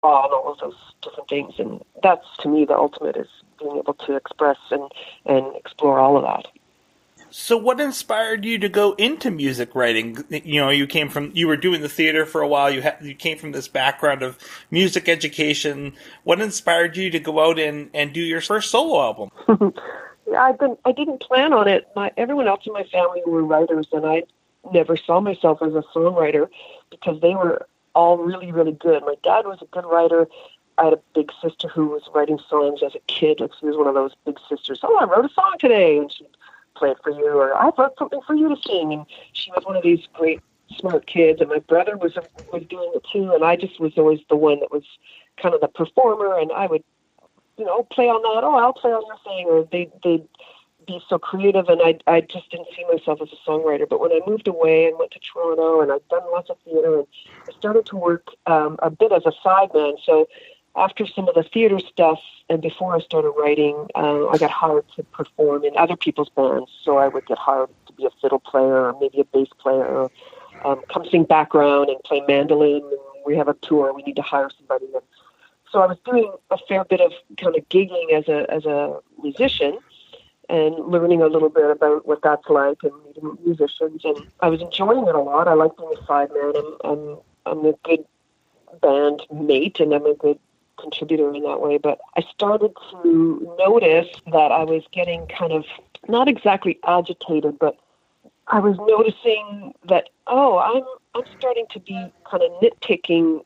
and all of those different things. And that's, to me, the ultimate, is being able to express and explore all of that. So what inspired you to go into music writing? You know, you were doing the theater for a while. You came from this background of music education. What inspired you to go out and do your first solo album? I didn't plan on it. Everyone else in my family were writers, and I never saw myself as a songwriter because they were all really, really good. My dad was a good writer. I had a big sister who was writing songs as a kid. Like, she was one of those big sisters. Oh, I wrote a song today, and she'd play it for you, or I wrote something for you to sing. And she was one of these great, smart kids. And my brother was doing it too. And I just was always the one that was kind of the performer. And I would, play on that. Oh, I'll play on your thing. Or they'd be so creative. And I just didn't see myself as a songwriter. But when I moved away and went to Toronto, and I'd done lots of theater, and I started to work a bit as a sideman. So after some of the theater stuff, and before I started writing, I got hired to perform in other people's bands. So I would get hired to be a fiddle player, or maybe a bass player, or come sing background and play mandolin. And we have a tour, we need to hire somebody. And so I was doing a fair bit of kind of gigging as a musician, and learning a little bit about what that's like, and meeting musicians. And I was enjoying it a lot. I like being a sideman. I'm a good band mate, and I'm a good contributor in that way. But I started to notice that I was getting kind of, not exactly agitated, but I was noticing that, I'm starting to be kind of nitpicking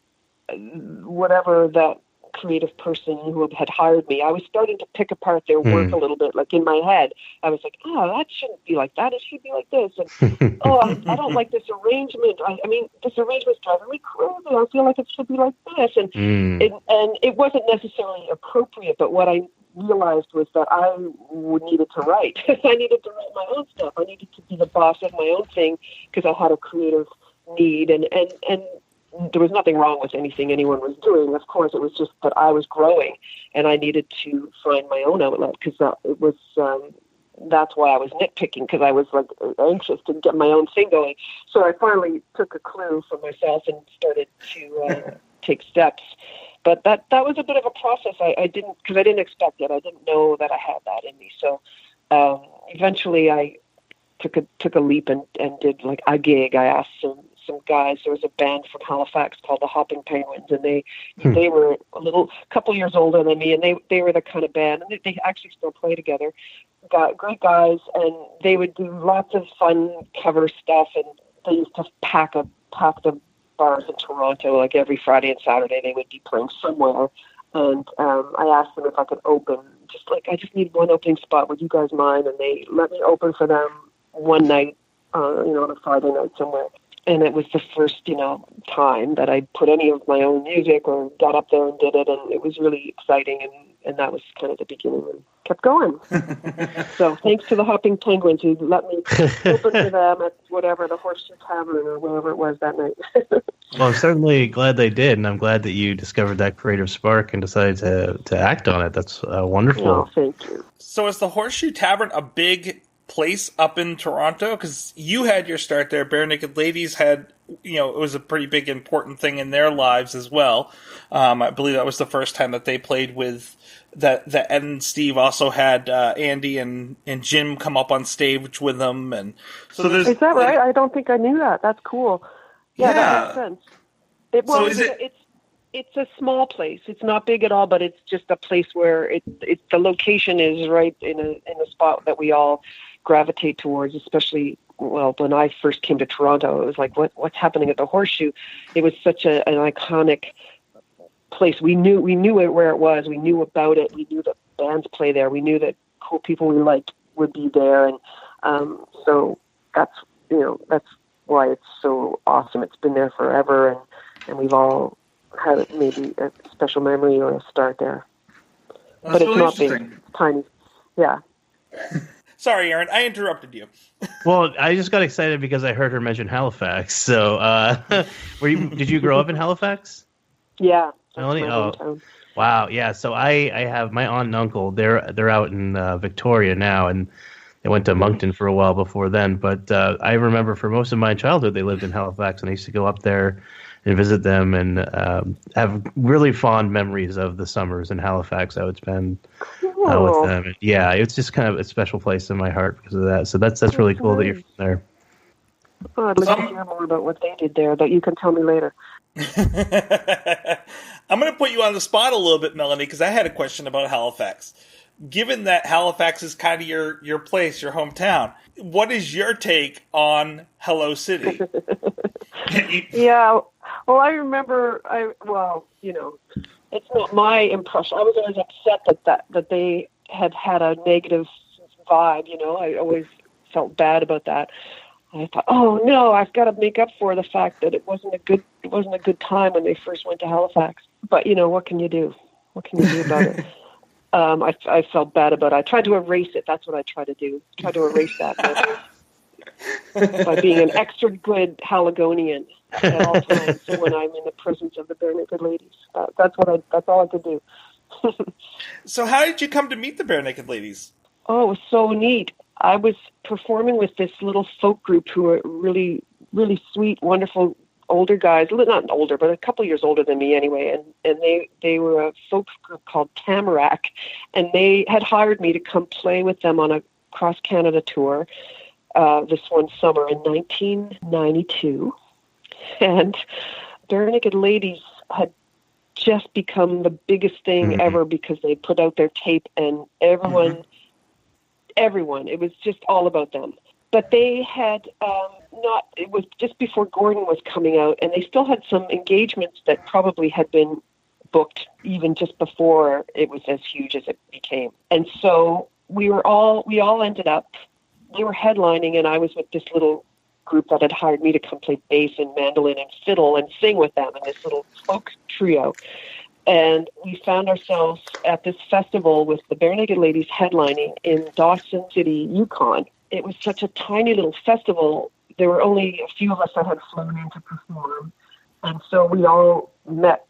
whatever that creative person who had hired me. I was starting to pick apart their work a little bit, like in my head. I was like, that shouldn't be like that. It should be like this. And I don't like this arrangement. I mean, this arrangement's driving me crazy. I feel like it should be like this. And it wasn't necessarily appropriate, but what I realized was that I needed to write. I needed to write my own stuff. I needed to be the boss of my own thing because I had a creative need, and there was nothing wrong with anything anyone was doing. Of course, it was just that I was growing, and I needed to find my own outlet, because it was. That's why I was nitpicking, because I was like anxious to get my own thing going. So I finally took a clue for myself and started to take steps. But that was a bit of a process. I didn't expect it. I didn't know that I had that in me. So eventually, I took a leap and did like a gig. I asked some guys. There was a band from Halifax called the Hopping Penguins, and they were a couple years older than me, and they were the kind of band, and they actually still play together. Got great guys, and they would do lots of fun cover stuff, and they used to pack the bars in Toronto. Like every Friday and Saturday, they would be playing somewhere, and I asked them if I could open. I just need one opening spot. Would you guys mind? And they let me open for them one night, on a Friday night somewhere. And it was the first, time that I put any of my own music or got up there and did it. And it was really exciting. And that was kind of the beginning, and kept going. So thanks to the Hopping Penguins who let me open for them at the Horseshoe Tavern or wherever it was that night. Well, I'm certainly glad they did. And I'm glad that you discovered that creative spark and decided to act on it. That's wonderful. Oh, thank you. So is the Horseshoe Tavern a big place up in Toronto? Because you had your start there. Bare Naked Ladies had, it was a pretty big important thing in their lives as well. I believe that was the first time that they played with that Ed and Steve also had Andy and Jim come up on stage with them. And so is that right? I don't think I knew that. That's cool. Yeah. That makes sense. It's a small place. It's not big at all, but it's just a place where the location is right in a spot that we all gravitate towards, especially, when I first came to Toronto, it was like, what's happening at the Horseshoe? It was such an iconic place. We knew where it was. We knew about it. We knew that bands play there. We knew that cool people we liked would be there. And so that's why it's so awesome. It's been there forever, and we've all had maybe a special memory or a start there. But it's not big. It's tiny. Yeah. Sorry, Aaron, I interrupted you. Well, I just got excited because I heard her mention Halifax. So, did you grow up in Halifax? Yeah. Melanie? Oh, wow. Yeah. So I have my aunt and uncle. They're out in Victoria now, and they went to Moncton for a while before then. But I remember for most of my childhood, they lived in Halifax, and I used to go up there and visit them, and have really fond memories of the summers in Halifax I would spend with them. And yeah, it's just kind of a special place in my heart because of that. So that's really cool that you're from there. Oh, I'd like to hear more about what they did there, but you can tell me later. I'm going to put you on the spot a little bit, Melanie, because I had a question about Halifax. Given that Halifax is kind of your place, your hometown, what is your take on Hello City? Yeah, well, I remember, it's not my impression. I was always upset that they had a negative vibe, I always felt bad about that. I thought, oh no, I've got to make up for the fact that it wasn't a good time when they first went to Halifax. But what can you do? What can you do about it? I felt bad about it. I tried to erase it. That's what I tried to do. Try to erase that by being an extra good Haligonian at all times when I'm in the presence of the Bare Naked Ladies. That's all I could do. So how did you come to meet the Bare Naked Ladies? Oh, it was so neat. I was performing with this little folk group who were really, really sweet, wonderful older guys. Not older, but a couple years older than me anyway. And they were a folk group called Tamarack. And they had hired me to come play with them on a cross-Canada tour this one summer in 1992. And Bare Naked Ladies had just become the biggest thing ever because they put out their tape and everyone, it was just all about them. But they had it was just before Gordon was coming out, and they still had some engagements that probably had been booked even just before it was as huge as it became. And so we all ended up, they were headlining, and I was with this little group that had hired me to come play bass and mandolin and fiddle and sing with them in this little folk trio. And we found ourselves at this festival with the Bare Naked Ladies headlining in Dawson City, Yukon. It was such a tiny little festival. There were only a few of us that had flown in to perform. And so we all met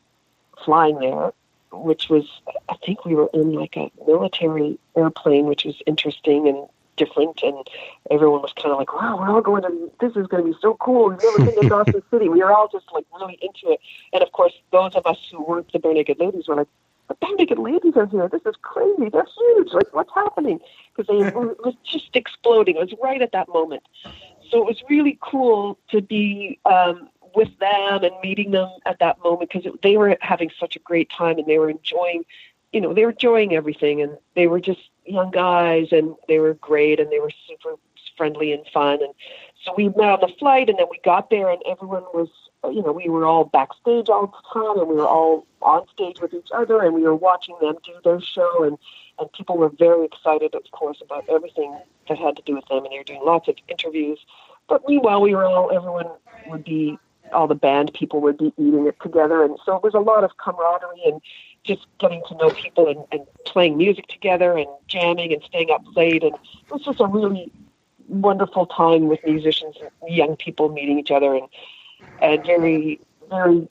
flying there, which was, I think we were in like a military airplane, which was interesting and different. And everyone was kind of like, wow, we're all going to, this is going to be so cool. We've never been to Dawson City. We were all just like really into it. And of course, those of us who weren't the Bare Naked Ladies were like, the Bare Naked Ladies are here. This is crazy. They're huge. Like, what's happening? Because it was just exploding. It was right at that moment. So it was really cool to be with them and meeting them at that moment because they were having such a great time and they were enjoying, everything. And they were just young guys and they were great and they were super friendly and fun. And so we met on the flight and then we got there and everyone was, we were all backstage all the time and we were all on stage with each other and we were watching them do their show and people were very excited, of course, about everything that had to do with them and they were doing lots of interviews. But meanwhile, all the band people would be eating it together. And so it was a lot of camaraderie and just getting to know people and playing music together and jamming and staying up late. And it was just a really wonderful time with musicians and young people meeting each other and very, very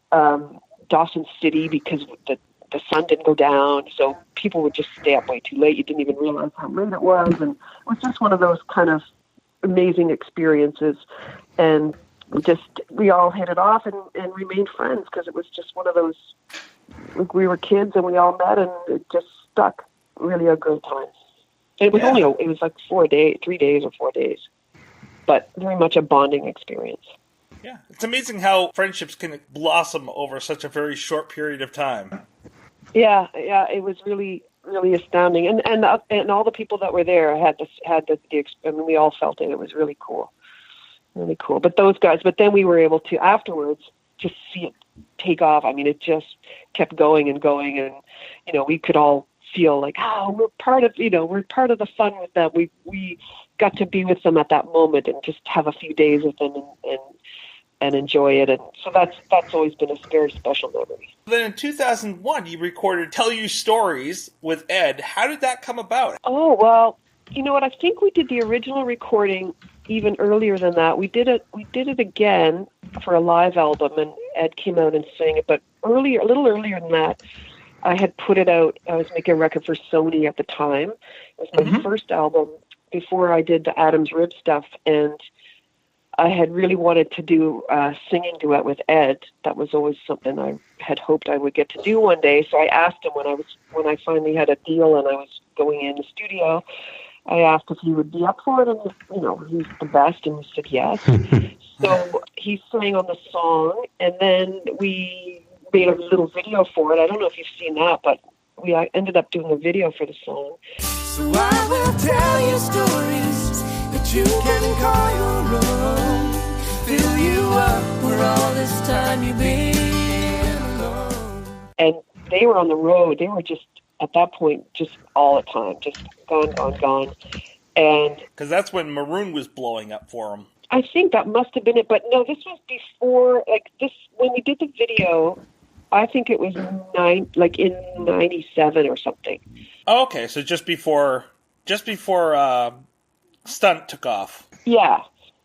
Dawson City because the sun didn't go down. So people would just stay up way too late. You didn't even realize how late it was. And it was just one of those kind of amazing experiences. And we all hit it off and remained friends because it was just one of those, like we were kids and we all met and it just stuck. Really a great time. It was it was like 3 days or 4 days, but very much a bonding experience. Yeah, it's amazing how friendships can blossom over such a very short period of time. Yeah, it was really, really astounding, and all the people that were there had we all felt it. It was really cool. Really cool. But then we were able to afterwards just see it take off. I mean, it just kept going and going and, we could all feel like, we're part of the fun with them. We got to be with them at that moment and just have a few days with them and enjoy it. And so that's always been a very special memory. Then in 2001, you recorded Tell You Stories with Ed. How did that come about? Oh, well, you know what? I think we did the original recording even earlier than that. We did it again for a live album, and Ed came out and sang it. But a little earlier than that, I had put it out. I was making a record for Sony at the time. It was my first album before I did the Adam's Rib stuff, and I had really wanted to do a singing duet with Ed. That was always something I had hoped I would get to do one day. So I asked him when I finally had a deal and I was going in the studio. I asked if he would be up for it, and he's the best, and he said yes. So he sang on the song, and then we made a little video for it. I don't know if you've seen that, but we ended up doing a video for the song. So I will tell you stories that you can call your own. Fill you up where all this time you've been alone. And they were on the road. They were just, at that point, just all the time, just gone. And because that's when Maroon was blowing up for him. I think that must have been it. But no, this was before, when we did the video, I think it was in 97 or something. Oh, okay, so just before Stunt took off. Yeah,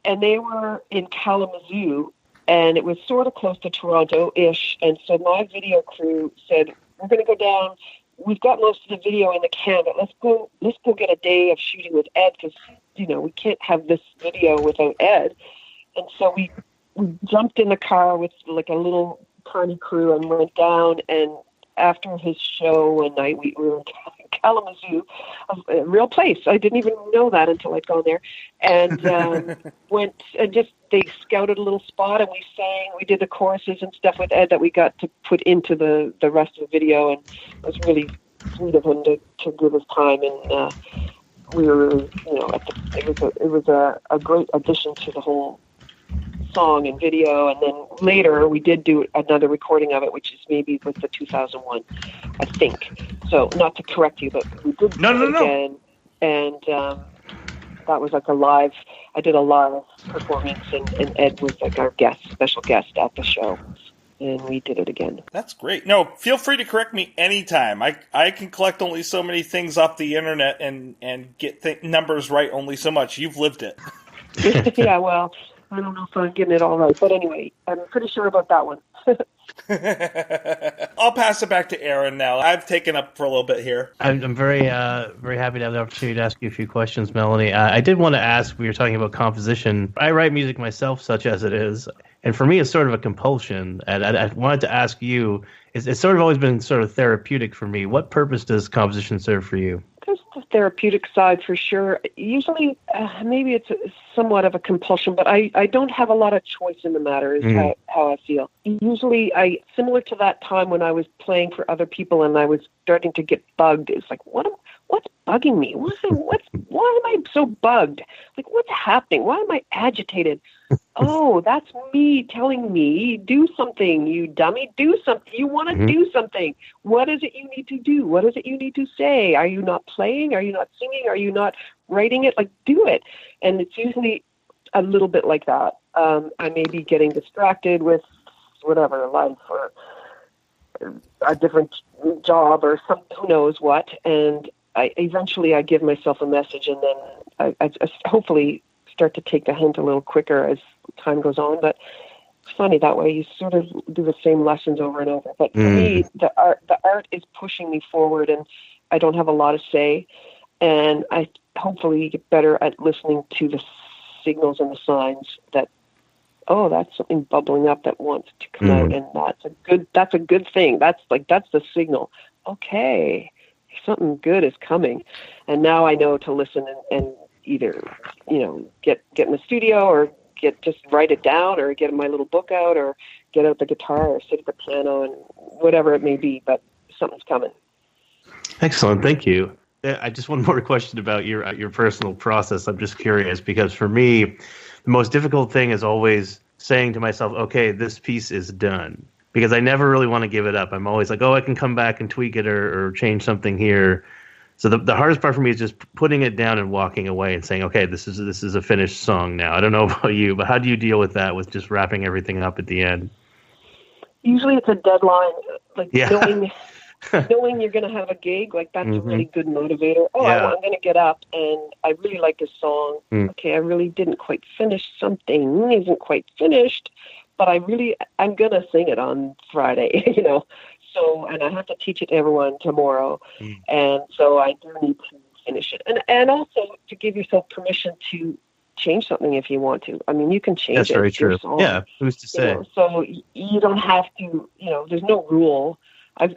and they were in Kalamazoo, and it was sort of close to Toronto-ish, and so my video crew said, we're going to go down. We've got most of the video in the can, but let's go get a day of shooting with Ed, because, we can't have this video without Ed. And so we jumped in the car with like a little tiny crew and went down, and after his show one night, we were in Kalamazoo, a real place. I didn't even know that until I'd gone there, and went and they scouted a little spot, and we sang. We did the choruses and stuff with Ed that we got to put into the rest of the video, and it was really sweet of him to give us time. And we were, it was a great addition to the whole song and video. And then later we did do another recording of it, which is maybe with the 2001, I think. So not to correct you, but we did again. And that was like I did a live performance, and Ed was like our special guest at the show. And we did it again. That's great. No, feel free to correct me anytime. I can collect only so many things off the internet and get numbers right only so much. You've lived it. Yeah, well, I don't know if I'm getting it all right. But anyway, I'm pretty sure about that one. I'll pass it back to Aaron now. I've taken up for a little bit here. I'm very happy to have the opportunity to ask you a few questions, Melanie. I did want to ask, we were talking about composition. I write music myself, such as it is. And for me, it's sort of a compulsion. And I wanted to ask you, it's sort of always been sort of therapeutic for me. What purpose does composition serve for you? There's the therapeutic side for sure. Usually, maybe it's somewhat of a compulsion, but I don't have a lot of choice in the matter is how I feel. Usually, similar to that time when I was playing for other people and I was starting to get bugged, it's like, what's bugging me? Why am I so bugged? Like, what's happening? Why am I agitated? Oh, that's me telling me, do something, you dummy, do something. You want to do something. What is it you need to do? What is it you need to say? Are you not playing? Are you not singing? Are you not writing it? Like, do it. And it's usually a little bit like that. I may be getting distracted with whatever, life or a different job or who knows what. And eventually I give myself a message, and then I hopefully start to take the hint a little quicker as time goes on. But it's funny that way. You sort of do the same lessons over and over. But for me, the art is pushing me forward, and I don't have a lot to say. And I hopefully get better at listening to the signals and the signs that, oh, that's something bubbling up that wants to come out, and that's a good thing. That's the signal. Okay, something good is coming, and now I know to listen and either get in the studio or just write it down or get my little book out or get out the guitar or sit at the piano and whatever it may be, but something's coming. Excellent, thank you. I just one more question about your personal process. I'm just curious because for me, the most difficult thing is always saying to myself, okay, this piece is done. Because I never really want to give it up. I'm always like, oh, I can come back and tweak it or change something here. So the hardest part for me is just putting it down and walking away and saying, okay, this is a finished song now. I don't know about you, but how do you deal with that, with just wrapping everything up at the end? Usually it's a deadline, knowing you're going to have a gig, like that's a really good motivator. Oh, yeah. I'm going to get up, and I really like this song. Okay, I really didn't quite finish something, isn't quite finished, but I'm going to sing it on Friday, So, and I have to teach it to everyone tomorrow. And so I do need to finish it. And also to give yourself permission to change something if you want to. I mean, you can change That's it. very It's your true. song, Yeah, who's to you say? know, so you don't have to, there's no rule. I've